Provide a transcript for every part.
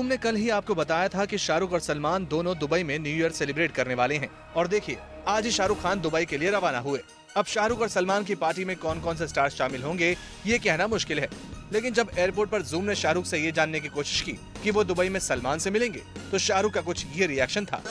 Zoom ने कल ही आपको बताया था कि शाहरुख और सलमान दोनों दुबई में न्यू ईयर सेलिब्रेट करने वाले हैं। और देखिए, आज ही शाहरुख खान दुबई के लिए रवाना हुए। अब शाहरुख और सलमान की पार्टी में कौन कौन से स्टार्स शामिल होंगे ये कहना मुश्किल है, लेकिन जब एयरपोर्ट पर जूम ने शाहरुख से ये जानने की कोशिश की कि वो दुबई में सलमान से मिलेंगे, तो शाहरुख का कुछ ये रिएक्शन था।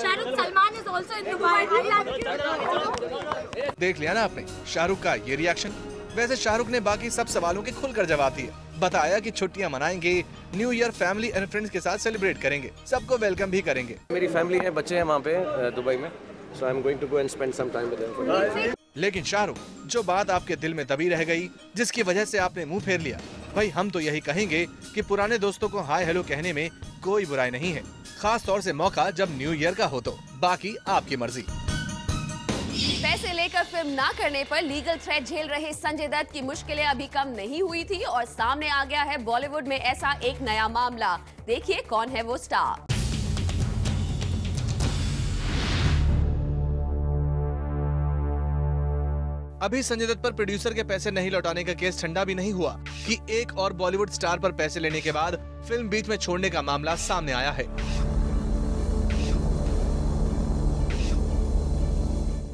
देख लिया ना आपने शाहरुख का ये रिएक्शन। वैसे शाहरुख ने बाकी सब सवालों के खुलकर जवाब दिए। बताया कि छुट्टियां मनाएंगे, new year family and friends के साथ सेलिब्रेट करेंगे, सबको वेलकम भी करेंगे। मेरी फैमिली है, बच्चे हैं वहाँ पे दुबई में, so I'm going to go and spend some time with them. लेकिन शाहरुख, जो बात आपके दिल में दबी रह गई, जिसकी वजह से आपने मुंह फेर लिया, भाई हम तो यही कहेंगे कि पुराने दोस्तों को हाय हेलो कहने में कोई बुराई नहीं है, खास तौर से मौका जब न्यू ईयर का हो तो। बाकी आपकी मर्जी। पैसे लेकर फिल्म ना करने पर लीगल थ्रेट झेल रहे संजय दत्त की मुश्किलें अभी कम नहीं हुई थी और सामने आ गया है बॉलीवुड में ऐसा एक नया मामला। देखिए कौन है वो स्टार। अभी संजय दत्त पर प्रोड्यूसर के पैसे नहीं लौटाने का केस ठंडा भी नहीं हुआ कि एक और बॉलीवुड स्टार पर पैसे लेने के बाद फिल्म बीच में छोड़ने का मामला सामने आया है।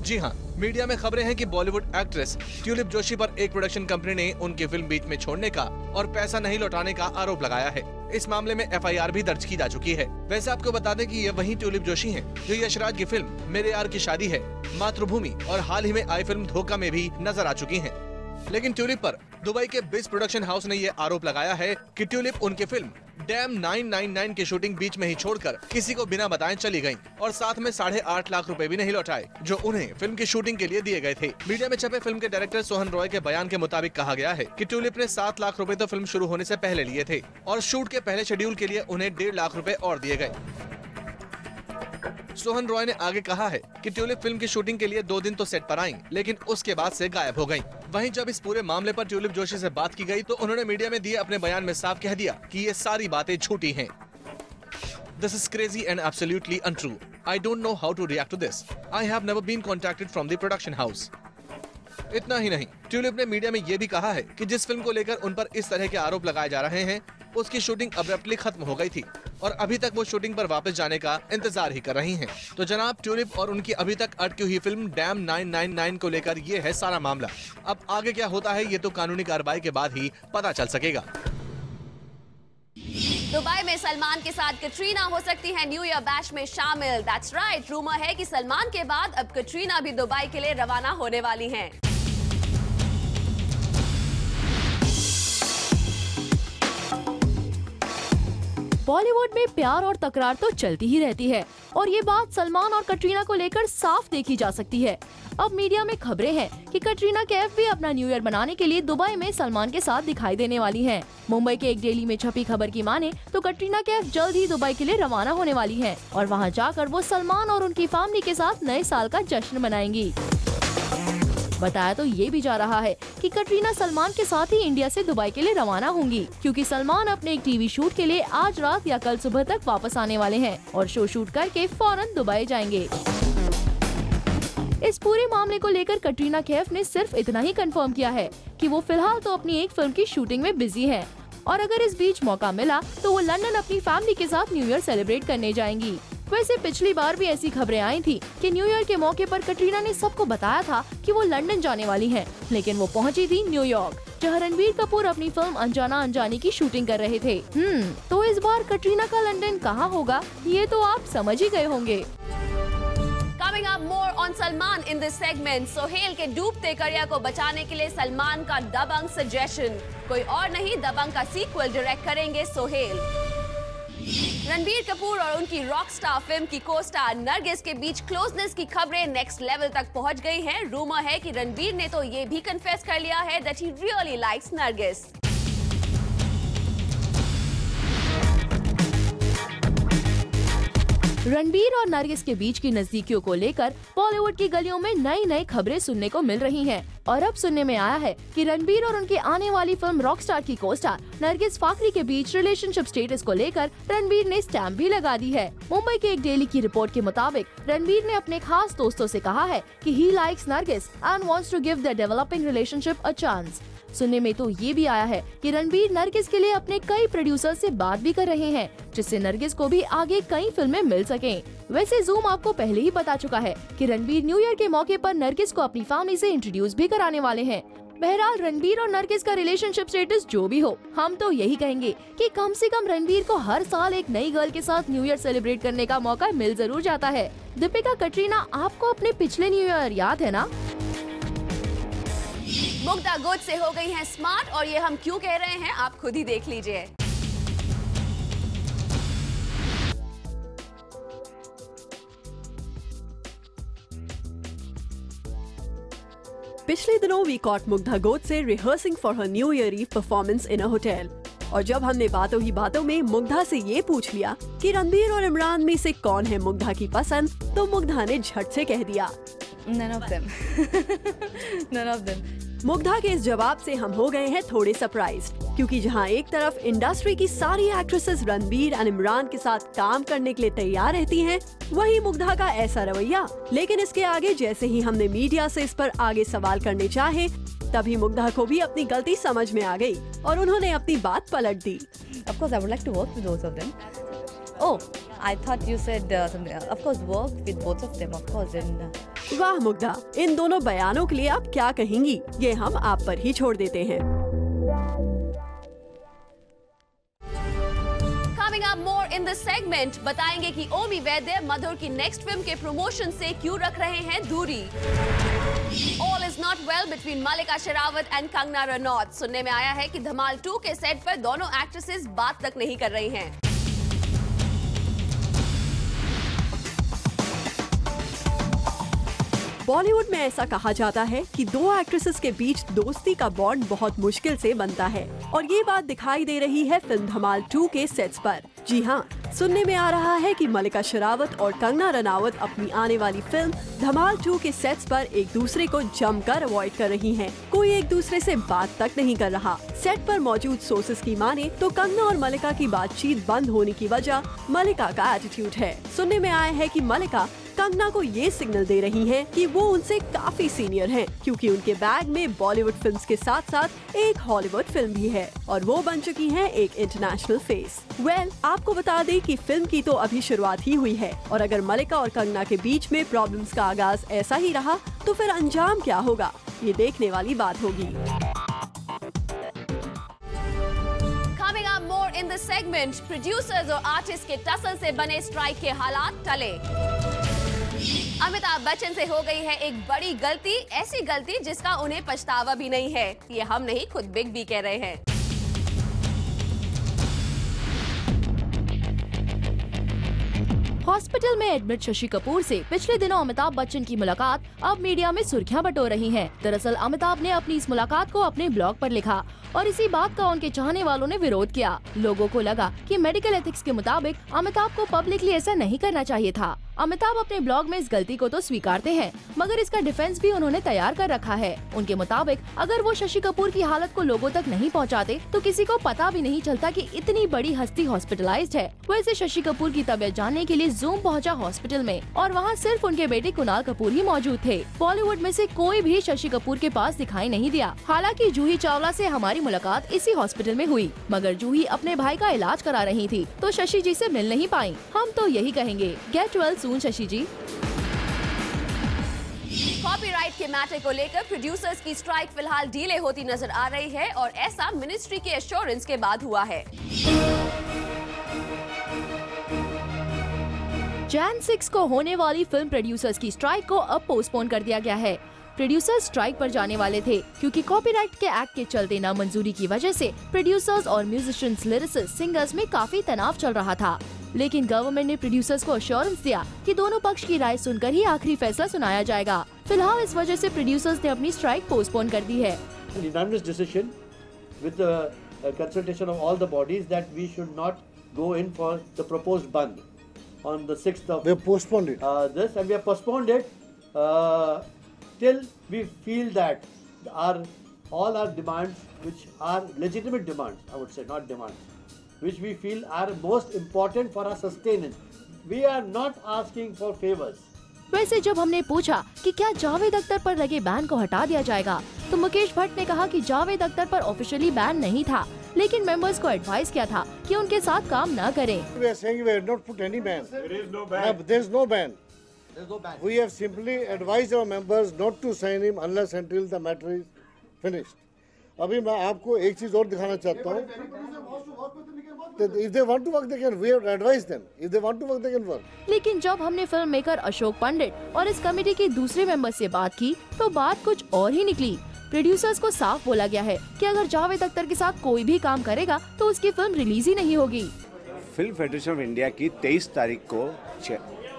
जी हाँ, मीडिया में खबरें हैं कि बॉलीवुड एक्ट्रेस ट्यूलिप जोशी पर एक प्रोडक्शन कंपनी ने उनकी फिल्म बीच में छोड़ने का और पैसा नहीं लौटाने का आरोप लगाया है। इस मामले में FIR भी दर्ज की जा चुकी है। वैसे आपको बता दें कि ये वही ट्यूलिप जोशी हैं जो यशराज की फिल्म मेरे यार की शादी है, मातृभूमि और हाल ही में आई फिल्म धोखा में भी नजर आ चुकी हैं। लेकिन ट्यूलिप पर दुबई के बिस प्रोडक्शन हाउस ने ये आरोप लगाया है कि ट्यूलिप उनकी फिल्म डैम 999 की शूटिंग बीच में ही छोड़कर किसी को बिना बताए चली गईं और साथ में 8.5 लाख रुपए भी नहीं लौटाए जो उन्हें फिल्म की शूटिंग के लिए दिए गए थे। मीडिया में छपे फिल्म के डायरेक्टर सोहन रॉय के बयान के मुताबिक कहा गया है कि ट्यूलिप ने 7 लाख रुपए तो फिल्म शुरू होने से पहले लिए थे और शूट के पहले शेड्यूल के लिए उन्हें 1.5 लाख रुपए और दिए गए। सोहन रॉय ने आगे कहा है कि ट्यूलिप फिल्म की शूटिंग के लिए 2 दिन तो सेट पर आईं, लेकिन उसके बाद से गायब हो गईं। वहीं जब इस पूरे मामले पर ट्यूलिप जोशी से बात की गई तो उन्होंने मीडिया में दिए अपने बयान में साफ कह दिया कि ये सारी बातें झूठी हैं। This is crazy and absolutely untrue. I don't know how to react to this. I have never been contacted from the production house. इतना ही नहीं, ट्यूलिप ने मीडिया में ये भी कहा है कि जिस फिल्म को लेकर उन पर इस तरह के आरोप लगाए जा रहे हैं उसकी शूटिंग अब्रप्टली खत्म हो गई थी और अभी तक वो शूटिंग पर वापस जाने का इंतजार ही कर रही हैं। तो जनाब, ट्यूलिप और उनकी अभी तक अटकी हुई फिल्म डैम 999 को लेकर ये है सारा मामला। अब आगे क्या होता है ये तो कानूनी कार्रवाई के बाद ही पता चल सकेगा। दुबई में सलमान के साथ कटरीना हो सकती है न्यू ईयर बैश में शामिल। दैट्स राइट, रूमर है कि सलमान के बाद अब कटरीना भी दुबई के लिए रवाना होने वाली हैं। बॉलीवुड में प्यार और तकरार तो चलती ही रहती है और ये बात सलमान और कटरीना को लेकर साफ देखी जा सकती है। अब मीडिया में खबरें हैं कि कटरीना कैफ भी अपना न्यू ईयर मनाने के लिए दुबई में सलमान के साथ दिखाई देने वाली हैं। मुंबई के एक डेली में छपी खबर की माने तो कटरीना कैफ जल्द ही दुबई के लिए रवाना होने वाली हैं और वहां जाकर वो सलमान और उनकी फैमिली के साथ नए साल का जश्न मनाएंगी। बताया तो ये भी जा रहा है कि कटरीना सलमान के साथ ही इंडिया से दुबई के लिए रवाना होंगी, क्योंकि सलमान अपने एक टीवी शूट के लिए आज रात या कल सुबह तक वापस आने वाले हैं और शो शूट करके फौरन दुबई जाएंगे। इस पूरे मामले को लेकर कटरीना कैफ ने सिर्फ इतना ही कंफर्म किया है कि वो फिलहाल तो अपनी एक फिल्म की शूटिंग में बिजी है और अगर इस बीच मौका मिला तो वो लंदन अपनी फैमिली के साथ न्यू ईयर सेलिब्रेट करने जाएंगी। वैसे पिछली बार भी ऐसी खबरें आई थी कि न्यू ईयर के मौके पर कटरीना ने सबको बताया था कि वो लंदन जाने वाली हैं, लेकिन वो पहुंची थी न्यूयॉर्क, जहां रणबीर कपूर अपनी फिल्म अनजाना अनजानी की शूटिंग कर रहे थे। तो इस बार कटरीना का लंदन कहां होगा ये तो आप समझ ही गए होंगे। Coming up more on Salman in this segment. Sohail के डूबते करियर को बचाने के लिए सलमान का दबंग सजेशन। कोई और नहीं, दबंग का सीक्वल डायरेक्ट करेंगे सोहेल। रणबीर कपूर और उनकी रॉकस्टार फिल्म की को-स्टार नरगिस के बीच क्लोजनेस की खबरें नेक्स्ट लेवल तक पहुंच गई हैं। रूमर है कि रणबीर ने तो ये भी कन्फेस कर लिया है that he really likes Nargis. Ranbir और नरगिस के बीच की नजदीकियों को लेकर बॉलीवुड की गलियों में नई नई खबरें सुनने को मिल रही हैं और अब सुनने में आया है कि रणबीर और उनकी आने वाली फिल्म रॉकस्टार की को-स्टार नरगिस फाकरी के बीच रिलेशनशिप स्टेटस को लेकर रणबीर ने स्टैंप भी लगा दी है। मुंबई के एक डेली की रिपोर्ट के मुताबिक रणबीर ने अपने खास दोस्तों से कहा है कि he likes Nargis and wants to give the developing relationship a chance. सुनने में तो ये भी आया है कि रणबीर नरगिस के लिए अपने कई प्रोड्यूसर से बात भी कर रहे हैं, जिससे नरगिस को भी आगे कई फिल्में मिल सकें। वैसे जूम आपको पहले ही बता चुका है कि रणबीर न्यू ईयर के मौके पर नरगिस को अपनी फैमिली से इंट्रोड्यूस भी कराने वाले हैं। बहरहाल रणबीर और नरगिस का रिलेशनशिप स्टेटस जो भी हो, हम तो यही कहेंगे कि कम से कम रणबीर को हर साल एक नई गर्ल के साथ न्यू ईयर सेलिब्रेट करने का मौका मिल जरूर जाता है। दीपिका, कटरीना, आपको अपने पिछले न्यू ईयर याद है ना? मुग्धा गोड से हो गई हैं स्मार्ट, और ये हम क्यों कह रहे हैं आप खुद ही देख लीजिए। पिछले दिनों वी कॉट मुग्धा गोड से rehearsing for her new year eve performance in a hotel, और जब हमने बातों ही बातों में मुग्धा से ये पूछ लिया कि रणबीर और इमरान में से कौन है मुग्धा की पसंद, तो मुग्धा ने झट से कह दिया None of them. None of them. Mugdha के इस जवाब से हम हो गए हैं थोड़े सरप्राइज्ड, क्योंकि जहां एक तरफ इंडस्ट्री की सारी एक्ट्रेसेस रणबीर और इमरान के साथ काम करने के लिए तैयार रहती हैं, वहीं मुग्धा का ऐसा रवैया। लेकिन इसके आगे जैसे ही हमने मीडिया से इस पर आगे सवाल करने चाहे, तभी मुग्धा को भी अपनी गलती समझ में आ गई और उन्होंने अपनी बात पलट दी। Of course, I would like to work with both of them. Oh, I thought you said something. Of course, work with both of them. Of course, and. वाह मुग्धा, इन दोनों बयानों के लिए आप क्या कहेंगी, ये हम आप पर ही छोड़ देते हैं। Coming up more in this segment, बताएंगे कि ओमी वैद्य मधुर की नेक्स्ट फिल्म के प्रमोशन से क्यों रख रहे हैं दूरी। All is not well between Mallika Sherawat and Kangana Ranaut. सुनने में आया है कि धमाल 2 के सेट पर दोनों एक्ट्रेसेस बात तक नहीं कर रही हैं। बॉलीवुड में ऐसा कहा जाता है कि दो एक्ट्रेसेस के बीच दोस्ती का बॉन्ड बहुत मुश्किल से बनता है, और ये बात दिखाई दे रही है फिल्म धमाल 2 के सेट्स पर। जी हाँ, सुनने में आ रहा है कि मलिका शेरावत और कंगना रनावत अपनी आने वाली फिल्म धमाल 2 के सेट्स पर एक दूसरे को जमकर अवॉइड कर रही हैं। कोई एक दूसरे से बात तक नहीं कर रहा। सेट पर मौजूद सोर्सेस की माने तो कंगना और मलिका की बातचीत बंद होने की वजह मलिका का एटीट्यूड है। सुनने में आया है कि मलिका कंगना को ये सिग्नल दे रही हैं कि वो उनसे काफी सीनियर हैं, क्योंकि उनके बैग में बॉलीवुड फिल्म्स के साथ साथ एक हॉलीवुड फिल्म भी है और वो बन चुकी हैं एक इंटरनेशनल फेस। आपको बता दें कि फिल्म की तो अभी शुरुआत ही हुई है, और अगर मलिका और कंगना के बीच में प्रॉब्लम्स का आगाज ऐसा ही रहा तो फिर अंजाम क्या होगा, ये देखने वाली बात होगी। Coming up more in this segment, producers और आर्टिस्ट के टसल से बने स्ट्राइक के हालात टले। अमिताभ बच्चन से हो गई है एक बड़ी गलती, ऐसी गलती जिसका उन्हें पछतावा भी नहीं है। ये हम नहीं, खुद बिग बी कह रहे हैं। हॉस्पिटल में एडमिट शशि कपूर से पिछले दिनों अमिताभ बच्चन की मुलाकात अब मीडिया में सुर्खियां बटोर रही हैं। दरअसल अमिताभ ने अपनी इस मुलाकात को अपने ब्लॉग पर लिखा और इसी बात का उनके चाहने वालों ने विरोध किया। लोगों को लगा कि मेडिकल एथिक्स के मुताबिक अमिताभ को पब्लिकली ऐसा नहीं करना चाहिए था। अमिताभ अपने ब्लॉग में इस गलती को तो स्वीकारते हैं, मगर इसका डिफेंस भी उन्होंने तैयार कर रखा है। उनके मुताबिक अगर वो शशि कपूर की हालत को लोगों तक नहीं पहुंचाते, तो किसी को पता भी नहीं चलता कि इतनी बड़ी हस्ती हॉस्पिटलाइज्ड है। वैसे शशि कपूर की तबीयत जानने के लिए जूम पहुंचा हॉस्पिटल में, और वहां सिर्फ उनके बेटे कुणाल कपूर ही मौजूद थे। बॉलीवुड में से कोई भी शशि कपूर के पास दिखाई नहीं दिया। हालांकि जूही चावला से हमारी मुलाकात इसी हॉस्पिटल में हुई, मगर जूही अपने भाई का इलाज करा रही थी, तो शशि जी से मिल नहीं पाई। हम तो यही कहेंगे, गेट वेल सून शशि जी। कॉपीराइट के मैटर को लेकर प्रोड्यूसर्स की स्ट्राइक फिलहाल डीले होती नजर आ रही है, और ऐसा मिनिस्ट्री के एश्योरेंस के बाद हुआ है। जैन 6 को होने वाली फिल्म प्रोड्यूसर्स की स्ट्राइक को अब पोस्टपोन कर दिया गया है। प्रोड्यूसर्स स्ट्राइक पर जाने वाले थे, क्योंकि कॉपीराइट के एक्ट के चलते नामंजूरी की वजह से प्रोड्यूसर्स और म्यूजिशियंस, लिरिसिस्ट, सिंगर्स में काफी तनाव चल रहा था। लेकिन गवर्नमेंट ने प्रोड्यूसर्स को अश्योरेंस दिया कि दोनों पक्ष की राय सुनकर ही आखिरी फैसला सुनाया जाएगा। फिलहाल इस वजह से प्रोड्यूसर्स ने अपनी स्ट्राइक पोस्टपोन कर दी है। Unanimous decision with the consultation of all the bodies that we should not go in for the proposed band on the 6th of. We have postponed it. This, and we have postponed it till we feel that all our demands, which are legitimate demands, I would say, not demands, which we feel are most important for our sustenance. We are not asking for favors. वैसे जब हमने पूछा कि क्या जावेद अख्तर पर लगे ban को हटा दिया जाएगा, तो मुकेश भट्ट ने कहा कि जावेद अख्तर पर ऑफिशियली बैन नहीं था, लेकिन मेंबर्स को एडवाइस किया था कि उनके साथ काम न करें। We are saying we have not put any ban. There is no ban. There is no ban. We have simply advised our members not to sign him unless until the matter is finished. अभी मैं आपको एक चीज और दिखाना चाहता हूँ। If they want to work, they can. We have advised them. If they want to work, they can work. लेकिन जब हमने फिल्म मेकर अशोक पंडित और इस कमेटी के दूसरे मेंबर से बात की, तो बात कुछ और ही निकली। प्रोड्यूसर्स को साफ बोला गया है कि अगर जावेद अख्तर के साथ कोई भी काम करेगा तो उसकी फिल्म रिलीज ही नहीं होगी। फिल्म फेडरेशन ऑफ इंडिया की 23 तारीख को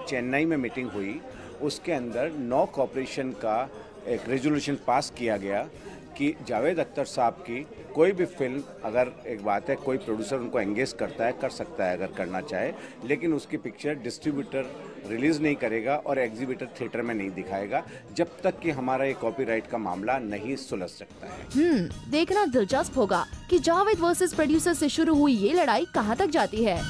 चेन्नई में मीटिंग हुई। उसके अंदर नो कॉपरेशन का एक रेजोल्यूशन पास किया गया कि जावेद अख्तर साहब की कोई भी फिल्म, अगर एक बात है कोई प्रोड्यूसर उनको एंगेज करता है, कर सकता है अगर करना चाहे, लेकिन उसकी पिक्चर डिस्ट्रीब्यूटर रिलीज नहीं करेगा और एग्जीबिटर थिएटर में नहीं दिखाएगा जब तक कि हमारा ये कॉपीराइट का मामला नहीं सुलझ सकता है। देखना दिलचस्प होगा कि जावेद वर्सेस प्रोड्यूसर से शुरू हुई ये लड़ाई कहां तक जाती है।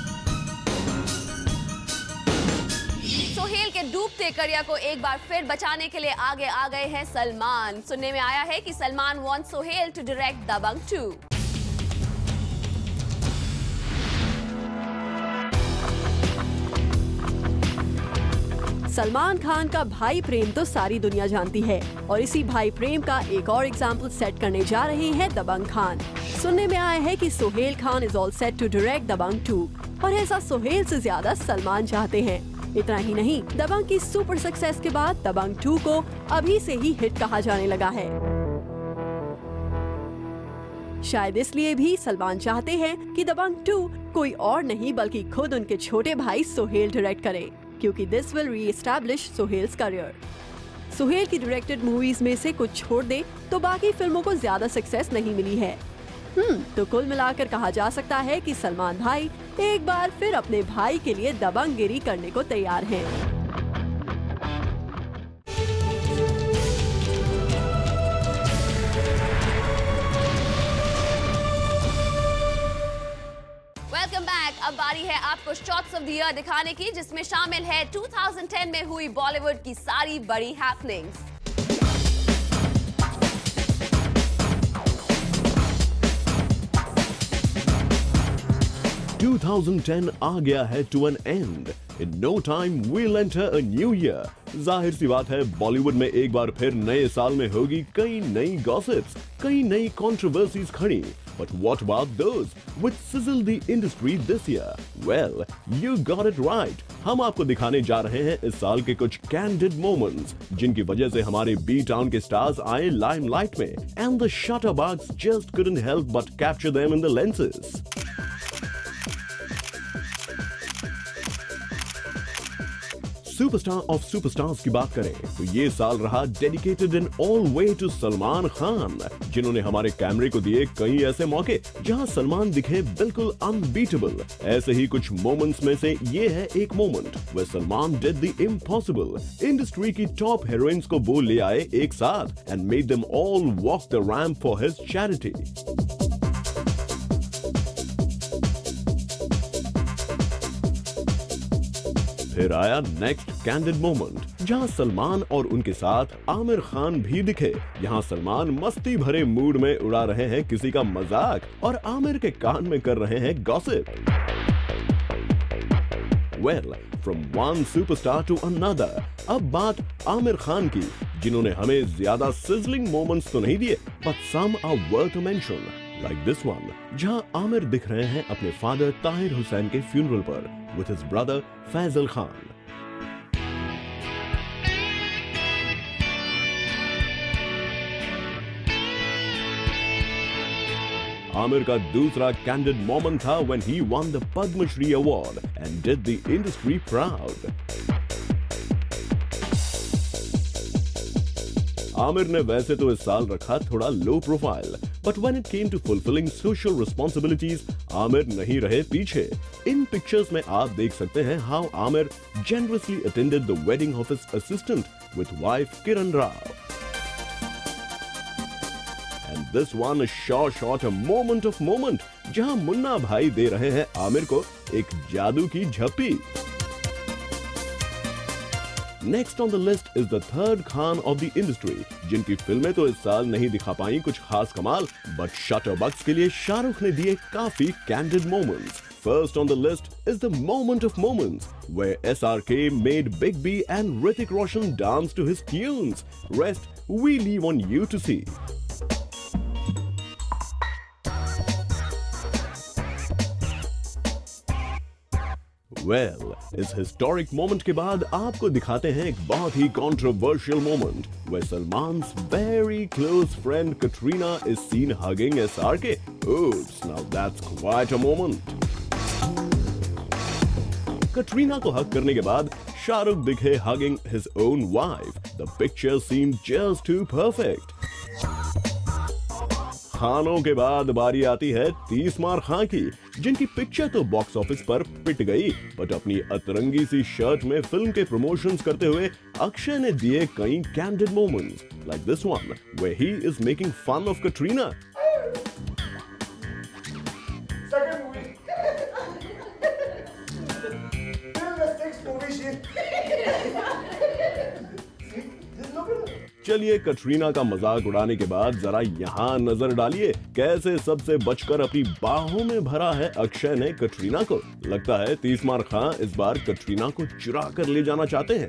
सोहेल के डूबते करियर को एक बार फिर बचाने के लिए आगे आ गए हैं सलमान। सुनने में आया है कि Salman wants Sohail to direct Dabangg 2। Salman Khan का भाई प्रेम तो सारी दुनिया जानती है और इसी भाई प्रेम का एक और एग्जाम्पल सेट करने जा रहे हैं दबंग खान। सुनने में आया है कि Sohail Khan is all set to direct Dabangg 2 और ऐसा सोहेल से ज्यादा सलमान चाहते हैं। इतना ही नहीं, दबंग की सुपर सक्सेस के बाद दबंग 2 को अभी से ही हिट कहा जाने लगा है। शायद इसलिए भी सलमान चाहते हैं कि दबंग 2 कोई और नहीं बल्कि खुद उनके छोटे भाई सोहेल डायरेक्ट करे, क्योंकि दिस विल री-एस्टैब्लिश सोहेल्स करियर। सोहेल की डायरेक्टेड मूवीज में से कुछ छोड़ दे तो बाकी फिल्मों को ज्यादा सक्सेस नहीं मिली है। तो कुल मिलाकर कहा जा सकता है कि सलमान भाई एक बार फिर अपने भाई के लिए दबंगगिरी करने को तैयार हैं। Welcome back. अब बारी है आपको शॉट्स ऑफ द ईयर दिखाने की, जिसमें शामिल है 2010 में हुई बॉलीवुड की सारी बड़ी हैपनिंग्स। 2010 आ गया है to an end. In no time we'll enter a new year. जाहिर सी बात है, बॉलीवुड में एक बार फिर नए साल में होगी कई नई गॉसिप्स, कई नई कंट्रोवर्सीज खड़ी। But what about those which sizzle the industry this year? Well, you got it right. हम आपको दिखाने जा रहे हैं इस साल के कुछ candid moments, जिनकी वजह से हमारे बी टाउन के स्टार्स आए लाइमलाइट में, and the shutterbugs just couldn't help but capture them in the lenses. Superstar of superstars की बात करें तो ये साल रहा dedicated in all way to Salman Khan, जिन्होंने हमारे कैमरे को दिए कई ऐसे मौके जहां सलमान दिखे बिल्कुल अनबीटेबल। ऐसे ही कुछ मोमेंट्स में से ये है एक moment way Salman did the impossible. Industry की टॉप हीरोइंस को वो ले आए एक साथ and made them all walk the ramp for his charity. फिर आया नेक्स्ट कैंडिड मोमेंट, जहां सलमान और उनके साथ आमिर खान भी दिखे। यहाँ सलमान मस्ती भरे मूड में उड़ा रहे हैं किसी का मजाक और आमिर के कान में कर रहे हैं gossip. Well, from one superstar to another, अब बात आमिर खान की, जिन्होंने हमें ज्यादा sizzling moments तो नहीं दिए, but some are worth a mention, like this one, जहां आमिर दिख रहे हैं अपने फादर ताहिर हुसैन के फ्यूनरल पर with his brother Faizal Khan. Aamir का दूसरा कैंडिड मोमेंट था when he won the Padma Shri Award and did the industry proud. Aamir ने वैसे तो इस साल रखा थोड़ा low profile, but when it came to fulfilling social responsibilities, Aamir नहीं रहे पीछे। इन पिक्चर्स में आप देख सकते हैं how Aamir generously attended the wedding of his assistant with wife Kiran Rao. And this one is sure shot a moment of moment, जहां मुन्ना भाई दे रहे हैं आमिर को एक जादू की झप्पी। Next on the list is the third Khan of the industry, जिनकी फिल्में तो इस साल नहीं दिखा पाई कुछ खास कमाल, बट शटरबक्स के लिए शाहरुख ने दिए काफी candid moments. First on the list is the moment of moments, where SRK made Big B and Hrithik Roshan dance to his tunes. Rest we leave on you to see. Well, इस historic moment के बाद आपको दिखाते हैं एक बहुत ही controversial moment, where Salman's very close friend Katrina is seen hugging SRK. Oops, now that's quite a moment. Katrina को हग करने के बाद शाहरुख दिखे hugging his own wife. The picture seemed just too perfect. खानों के बाद बारी आती है 30 मार खां की, जिनकी पिक्चर तो बॉक्स ऑफिस पर पिट गई, बट अपनी अतरंगी सी शर्ट में फिल्म के प्रमोशंस करते हुए अक्षय ने दिए कई candid moments, like this one, where he is making fun of Katrina. चलिए कटरीना का मजाक उड़ाने के बाद जरा यहाँ नजर डालिए कैसे सबसे बचकर अपनी बाहों में भरा है अक्षय ने कटरीना को। लगता है 30 मार खां इस बार कटरीना को चुरा कर ले जाना चाहते हैं।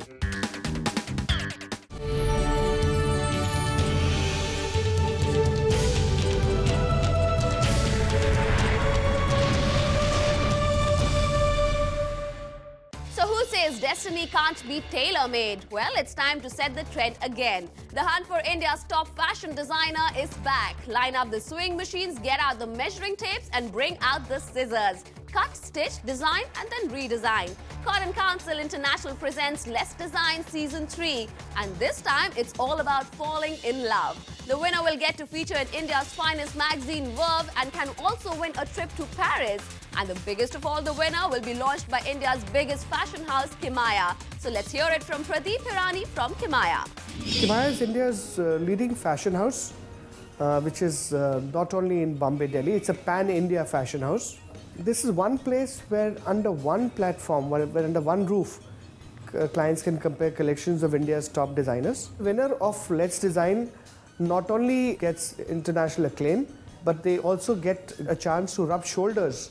Destiny can't be tailor-made. Well, it's time to set the trend again. The hunt for India's top fashion designer is back. Line up the sewing machines, get out the measuring tapes and bring out the scissors. Cut, stitch, design and then redesign. Cotton Council International presents Let's Design Season 3, and this time it's all about falling in love. The winner will get to feature in India's finest magazine Verve and can also win a trip to Paris. And the biggest of all, the winner will be launched by India's biggest fashion house, Kimaya. So let's hear it from Pradeep Hirani from Kimaya. Kimaya is India's leading fashion house, which is not only in Bombay, Delhi. It's a pan-India fashion house. This is one place where under one platform, where under one roof, clients can compare collections of India's top designers. Winner of Let's Design not only gets international acclaim, but they also get a chance to rub shoulders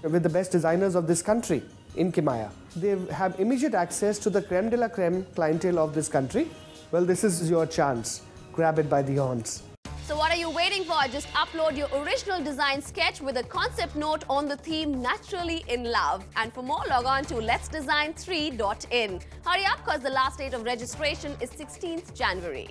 with the best designers of this country in Kimaya. They have immediate access to the creme de la creme clientele of this country. Well, this is your chance. Grab it by the horns. So what are you waiting for? Just upload your original design sketch with a concept note on the theme Naturally in Love. And for more, log on to letsdesign3.in. Hurry up, because the last date of registration is 16th January.